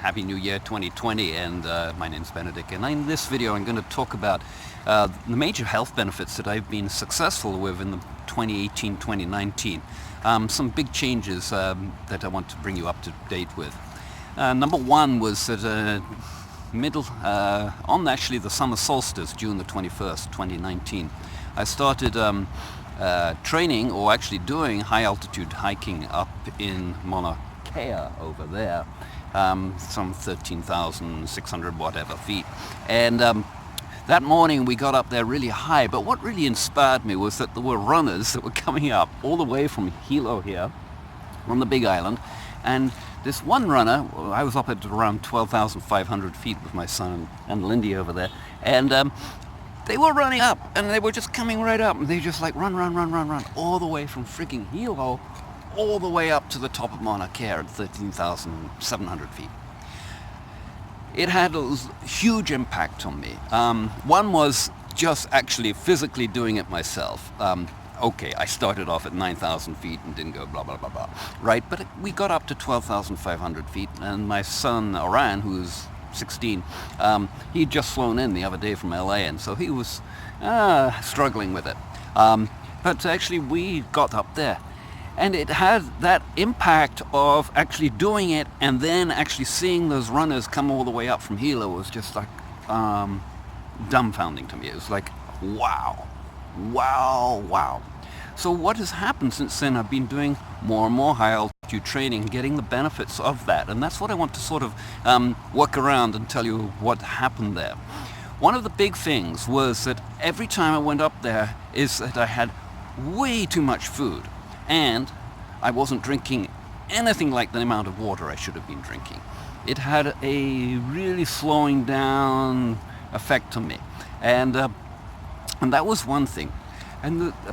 Happy New Year 2020, and my name's Benedict, and in this video I'm going to talk about the major health benefits that I've been successful with in the 2018-2019. Some big changes that I want to bring you up to date with. Number one was that on actually the summer solstice, June the 21st, 2019, I started training, or actually doing, high altitude hiking up in Mauna Kea over there, some 13,600 whatever feet. And that morning we got up there really high, but what really inspired me was that there were runners that were coming up all the way from Hilo here on the Big Island. And this one runner, I was up at around 12,500 feet with my son and Lindy over there, and they were running up, and they were just coming right up, and they just like run, all the way from freaking Hilo all the way up to the top of Mauna Kea at 13,700 feet. It had a huge impact on me. One was just actually physically doing it myself. Okay, I started off at 9,000 feet and didn't go blah, blah, blah, blah, right? But we got up to 12,500 feet, and my son, Oran, who's 16, he'd just flown in the other day from LA, and so he was struggling with it. But actually we got up there, and it had that impact of actually doing it, and then actually seeing those runners come all the way up from Hilo was just like dumbfounding to me. It was like, wow. So what has happened since then? I've been doing more and more high altitude training, getting the benefits of that, and that's what I want to sort of work around and tell you what happened there. One of the big things was that every time I went up there is that I had way too much food, and I wasn't drinking anything like the amount of water I should have been drinking. It had a really slowing down effect on me, and that was one thing.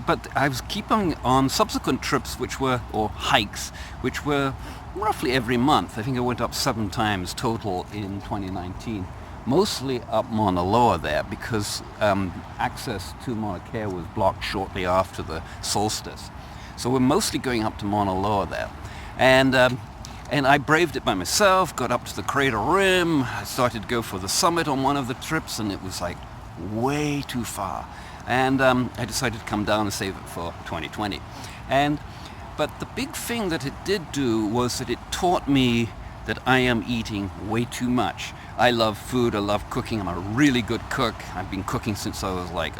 But I was keeping on subsequent trips, or hikes, which were roughly every month. I think I went up 7 times total in 2019, mostly up Mauna Loa there, because access to Mauna Kea was blocked shortly after the solstice. So we're mostly going up to Mauna Loa there. And I braved it by myself, got up to the crater rim. I started to go for the summit on one of the trips, and it was like way too far. And I decided to come down and save it for 2020. But the big thing that it did do was that it taught me that I am eating way too much. I love food, I love cooking, I'm a really good cook. I've been cooking since I was like,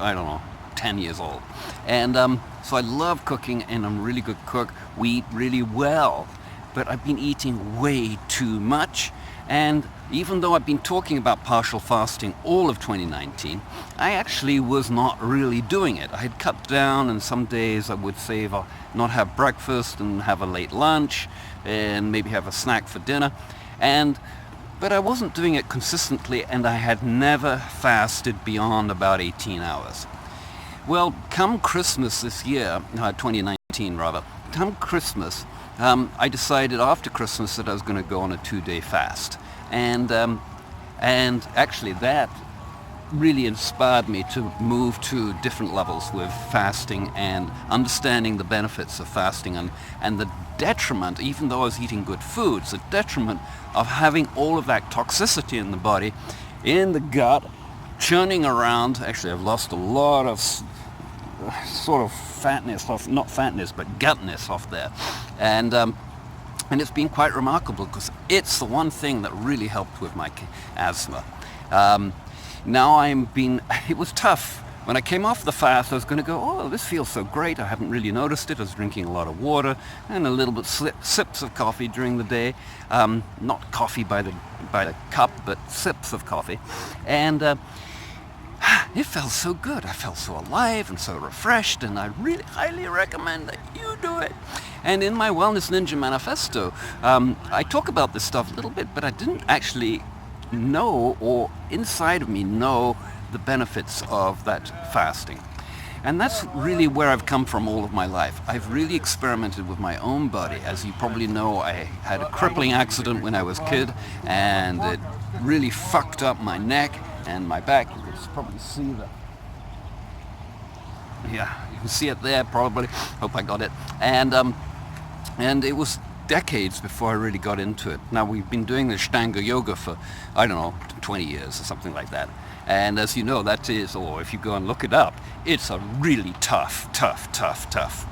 10 years old. And so I love cooking, and I'm a really good cook. We eat really well, but I've been eating way too much. And even though I've been talking about partial fasting all of 2019, I actually was not really doing it. I had cut down, and some days I would save not have breakfast and have a late lunch and maybe have a snack for dinner. But I wasn't doing it consistently, and I had never fasted beyond about 18 hours. Well, come Christmas this year, 2019 rather, come Christmas, I decided after Christmas that I was going to go on a 2-day fast. And actually that really inspired me to move to different levels with fasting and understanding the benefits of fasting and the detriment, even though I was eating good foods, the detriment of having all of that toxicity in the body, in the gut, churning around. Actually, I've lost a lot of sort of fatness off, not fatness, but gutness off there. And it's been quite remarkable, because it's the one thing that really helped with my asthma. Now it was tough. When I came off the fast, I was going to go, oh, this feels so great. I haven't really noticed it. I was drinking a lot of water and a little bit sips of coffee during the day. Not coffee by the cup, but sips of coffee. And it felt so good. I felt so alive and so refreshed, and I really highly recommend that you do it. And in my Wellness Ninja Manifesto, I talk about this stuff a little bit, but I didn't actually know, or inside of me know, the benefits of that fasting. And that's really where I've come from all of my life. I've really experimented with my own body. As you probably know, I had a crippling accident when I was a kid, and it really fucked up my neck and my back. You can probably see that. Yeah, you can see it there probably. Hope I got it. And it was decades before I really got into it. Now, we've been doing the Ashtanga yoga for, I don't know, 20 years or something like that. And as you know, that is, or if you go and look it up, it's a really tough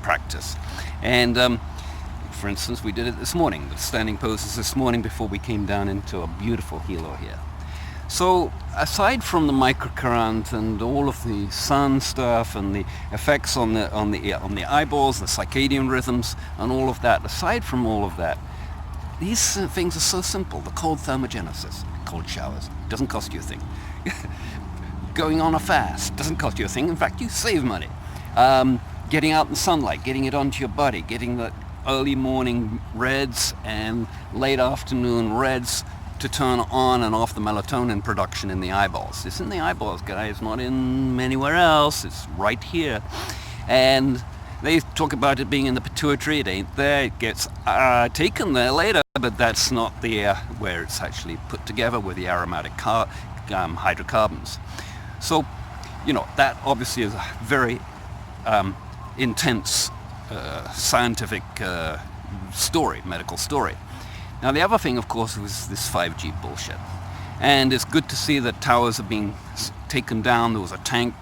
practice. And for instance, we did it this morning, the standing poses this morning before we came down into a beautiful hilo here. So aside from the microcurrent and all of the sun stuff and the effects on the eyeballs, the circadian rhythms and all of that, aside from all of that, these things are so simple. The cold thermogenesis, cold showers, doesn't cost you a thing. Going on a fast doesn't cost you a thing. In fact, you save money. Getting out in sunlight, getting it onto your body, getting the early morning reds and late afternoon reds to turn on and off the melatonin production in the eyeballs. It's in the eyeballs, guys, not in anywhere else. It's right here. And they talk about it being in the pituitary. It ain't there. It gets taken there later, but that's not the where it's actually put together with the aromatic hydrocarbons. So, you know, that obviously is a very intense scientific story, medical story. Now, the other thing, of course, was this 5G bullshit. And it's good to see that towers are being taken down. There was a tank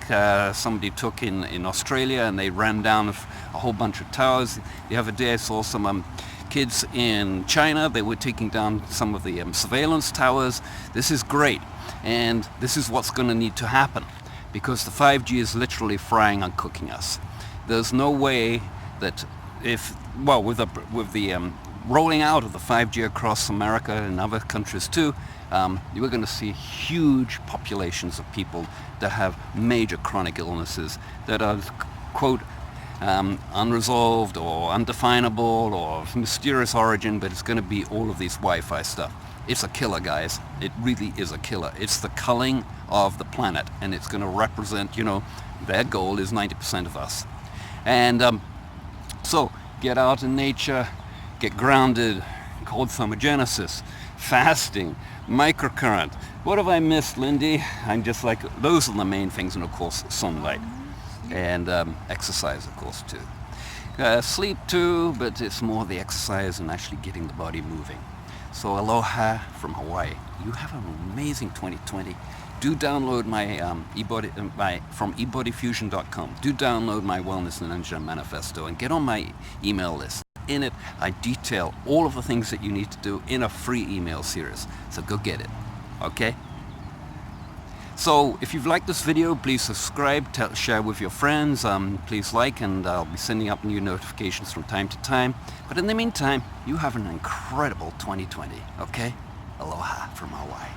somebody took in Australia, and they ran down a whole bunch of towers. The other day I saw some kids in China. They were taking down some of the surveillance towers. This is great. And this is what's going to need to happen, because the 5G is literally frying and cooking us. There's no way that with the rolling out of the 5G across America and other countries too, you are going to see huge populations of people that have major chronic illnesses that are, quote, unresolved or undefinable or of mysterious origin, but it's going to be all of these Wi-Fi stuff. It's a killer, guys. It really is a killer. It's the culling of the planet, and it's going to represent, you know, their goal is 90% of us. And so get out in nature, get grounded, cold thermogenesis, fasting, microcurrent. What have I missed, Lindy? I'm just like, those are the main things, and of course sunlight and exercise, of course, too. Sleep too, but it's more the exercise and actually getting the body moving. So aloha from Hawaii. You have an amazing 2020. Do download my from ebodyfusion.com. Do download my Wellness Ninja Manifesto and get on my email list. In it, I detail all of the things that you need to do in a free email series. So go get it, okay? So if you've liked this video, please subscribe, share with your friends, please like, and I'll be sending up new notifications from time to time. But in the meantime, you have an incredible 2020, okay? Aloha from Hawaii.